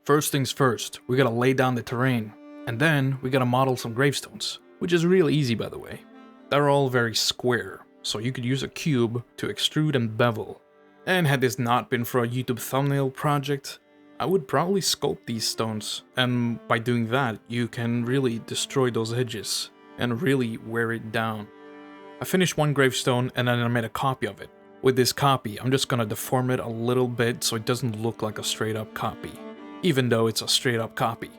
First things first, we gotta lay down the terrain, and then we gotta model some gravestones, which is real easy by the way. They're all very square, so you could use a cube to extrude and bevel. And had this not been for a YouTube thumbnail project, I would probably sculpt these stones, and by doing that, you can really destroy those edges and really wear it down. I finished one gravestone and then I made a copy of it. With this copy, I'm just gonna deform it a little bit so it doesn't look like a straight up copy, even though it's a straight up copy.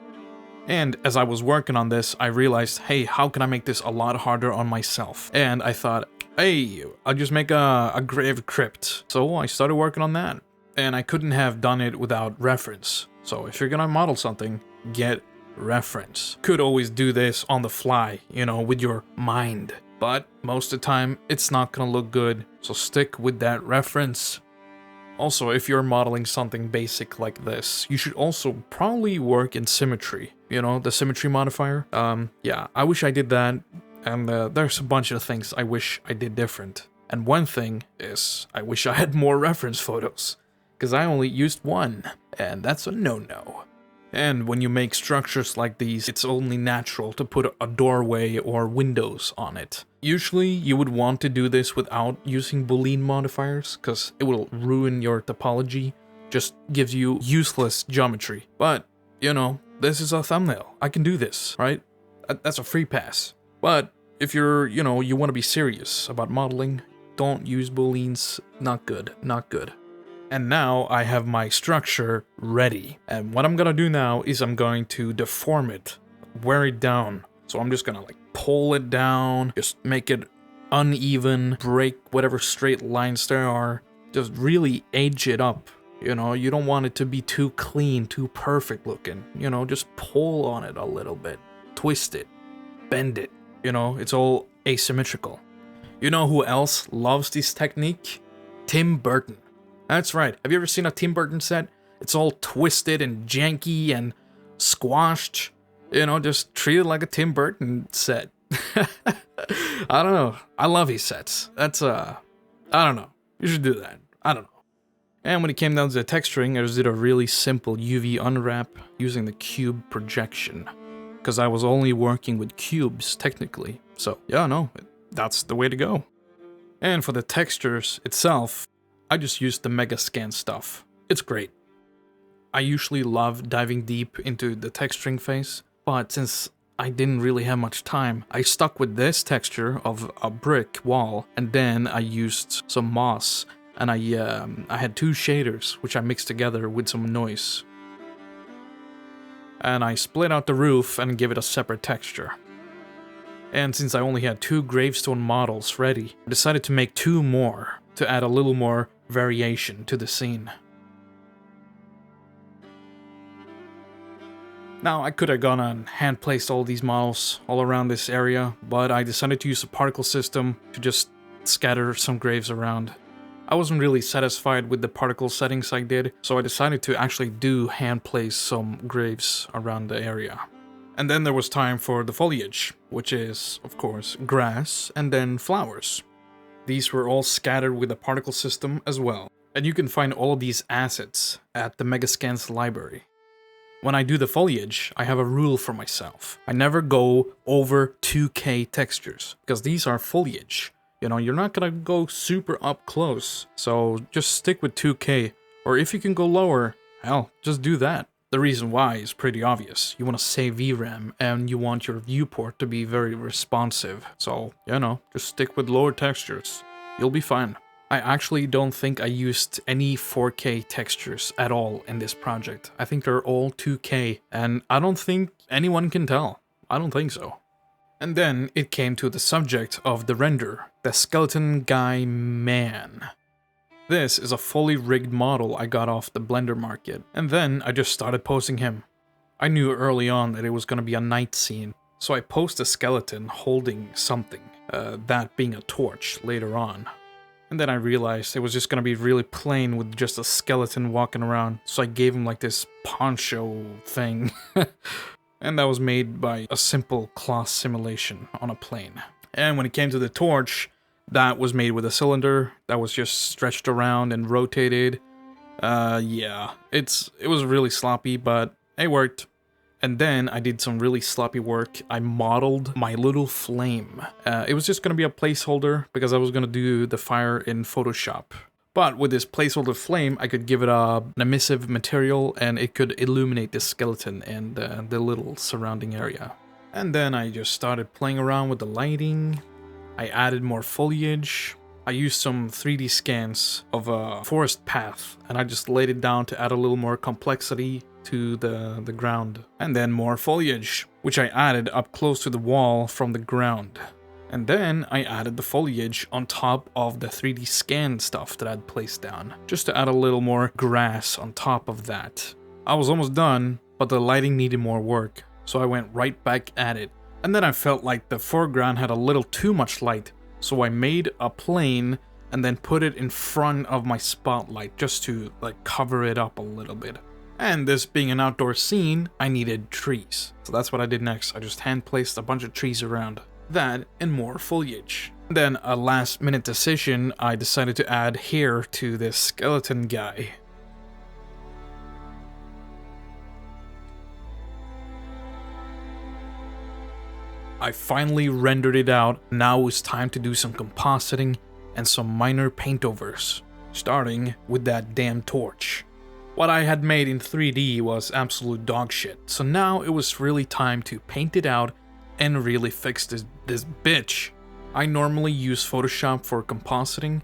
And as I was working on this, I realized, hey, how can I make this a lot harder on myself? And I thought, hey, I'll just make a grave crypt. So I started working on that. And I couldn't have done it without reference. So if you're gonna model something, get reference. Could always do this on the fly, with your mind. But most of the time, it's not gonna look good, so stick with that reference. Also, if you're modeling something basic like this, you should also probably work in symmetry. The symmetry modifier. Yeah, I wish I did that, and there's a bunch of things I wish I did different. And one thing is, I wish I had more reference photos, because I only used one, and that's a no-no. And when you make structures like these, it's only natural to put a doorway or windows on it. Usually, you would want to do this without using Boolean modifiers, because it will ruin your topology, just gives you useless geometry. But, this is a thumbnail. I can do this, right? That's a free pass. But if you're, you want to be serious about modeling, don't use Booleans. Not good, not good. And now I have my structure ready. And what I'm gonna do now is I'm going to deform it, wear it down. So I'm just gonna pull it down, just make it uneven, break whatever straight lines there are, just really age it up. You don't want it to be too clean, too perfect looking. Just pull on it a little bit, twist it, bend it. It's all asymmetrical. You know who else loves this technique? Tim Burton. That's right. Have you ever seen a Tim Burton set? It's all twisted and janky and squashed. Just treat it like a Tim Burton set. I don't know. I love his sets. That's, I don't know. You should do that. I don't know. And when it came down to the texturing, I just did a really simple UV unwrap using the cube projection. Because I was only working with cubes, technically. So, yeah, no, that's the way to go. And for the textures itself, I just used the Megascan stuff. It's great. I usually love diving deep into the texturing phase, but since I didn't really have much time, I stuck with this texture of a brick wall, and then I used some moss, and I had two shaders, which I mixed together with some noise. And I split out the roof and gave it a separate texture. And since I only had 2 gravestone models ready, I decided to make 2 more to add a little more variation to the scene. Now, I could have gone and hand-placed all these models all around this area, but I decided to use a particle system to just scatter some graves around. I wasn't really satisfied with the particle settings I did, so I decided to actually do hand-place some graves around the area. And then there was time for the foliage, which is, of course, grass and then flowers. These were all scattered with a particle system as well. And you can find all of these assets at the Megascans library. When I do the foliage, I have a rule for myself. I never go over 2K textures, because these are foliage. You're not gonna go super up close, so just stick with 2K. Or if you can go lower, hell, just do that. The reason why is pretty obvious. You want to save VRAM, and you want your viewport to be very responsive. So, just stick with lower textures. You'll be fine. I actually don't think I used any 4K textures at all in this project. I think they're all 2K, and I don't think anyone can tell. I don't think so. And then it came to the subject of the render, the skeleton guy man. This is a fully rigged model I got off the Blender market, and then I just started posing him. I knew early on that it was gonna be a night scene, so I posed a skeleton holding something, that being a torch later on. And then I realized it was just gonna be really plain with just a skeleton walking around, so I gave him this poncho thing. And that was made by a simple cloth simulation on a plane. And when it came to the torch, that was made with a cylinder that was just stretched around and rotated. Yeah, it was really sloppy, but it worked. And then I did some really sloppy work. I modeled my little flame. It was just gonna be a placeholder because I was gonna do the fire in Photoshop. But with this placeholder flame, I could give it an emissive material and it could illuminate the skeleton and the little surrounding area. And then I just started playing around with the lighting. I added more foliage. I used some 3D scans of a forest path and I just laid it down to add a little more complexity to the ground. And then more foliage, which I added up close to the wall from the ground. And then I added the foliage on top of the 3D scan stuff that I'd placed down, just to add a little more grass on top of that. I was almost done, but the lighting needed more work, so I went right back at it. And then I felt like the foreground had a little too much light, so I made a plane and then put it in front of my spotlight just to like cover it up a little bit. And this being an outdoor scene, I needed trees. So that's what I did next. I just hand placed a bunch of trees around. That and more foliage. Then a last minute decision, I decided to add hair to this skeleton guy. I finally rendered it out. Now it's time to do some compositing and some minor paintovers, starting with that damn torch. What I had made in 3D was absolute dog shit, so now it was really time to paint it out and really fix this bitch. I normally use Photoshop for compositing,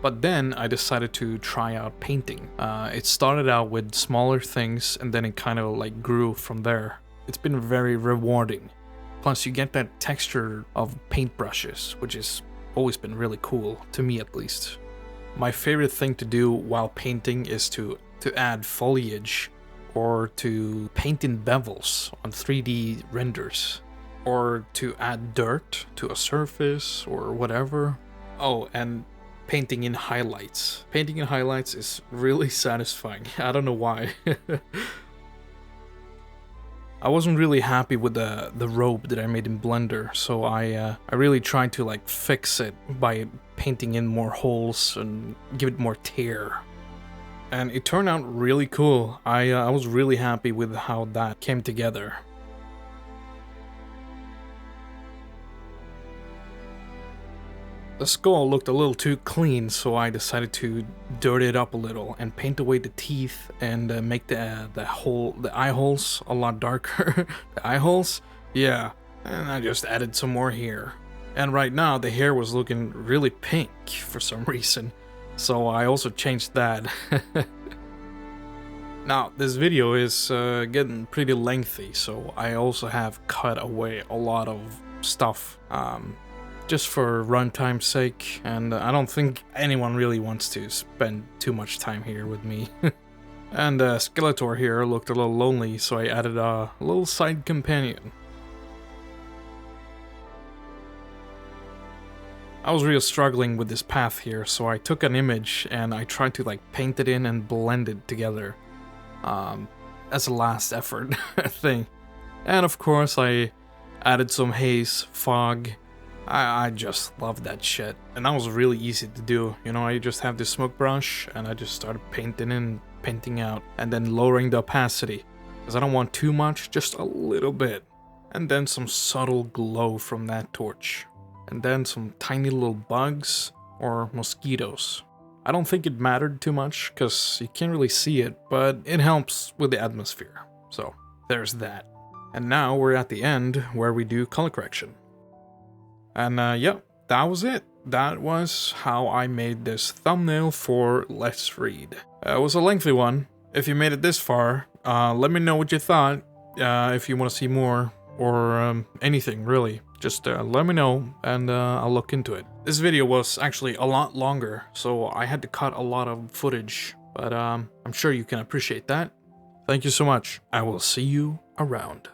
but then I decided to try out painting. It started out with smaller things and then it kind of like grew from there. It's been very rewarding. Plus you get that texture of paintbrushes, which has always been really cool, to me at least. My favorite thing to do while painting is to add foliage or to paint in bevels on 3D renders, or to add dirt to a surface or whatever. Oh, and painting in highlights. Painting in highlights is really satisfying. I don't know why. I wasn't really happy with the robe that I made in Blender, so I really tried to like fix it by painting in more holes and give it more tear. And it turned out really cool. I was really happy with how that came together. The skull looked a little too clean, so I decided to dirt it up a little and paint away the teeth and make the eye holes a lot darker. The eye holes? Yeah. And I just added some more hair. And right now the hair was looking really pink for some reason, so I also changed that. Now, this video is getting pretty lengthy, so I also have cut away a lot of stuff. Just for runtime's sake, and I don't think anyone really wants to spend too much time here with me. And Skeletor here looked a little lonely, so I added a little side companion. I was really struggling with this path here, so I took an image and I tried to like paint it in and blend it together as a last effort thing. And of course I added some haze, fog. I just love that shit, and that was really easy to do. You know, I just have this smoke brush and I just started painting in, painting out, and then lowering the opacity because I don't want too much, just a little bit. And then some subtle glow from that torch, and then some tiny little bugs or mosquitoes. I don't think it mattered too much because you can't really see it, but it helps with the atmosphere. So there's that. And now we're at the end where we do color correction. And yeah, that was it. That was how I made this thumbnail for Let's Read. It was a lengthy one. If you made it this far, let me know what you thought. If you want to see more or anything really, just let me know and I'll look into it. This video was actually a lot longer, so I had to cut a lot of footage, but I'm sure you can appreciate that. Thank you so much. I will see you around.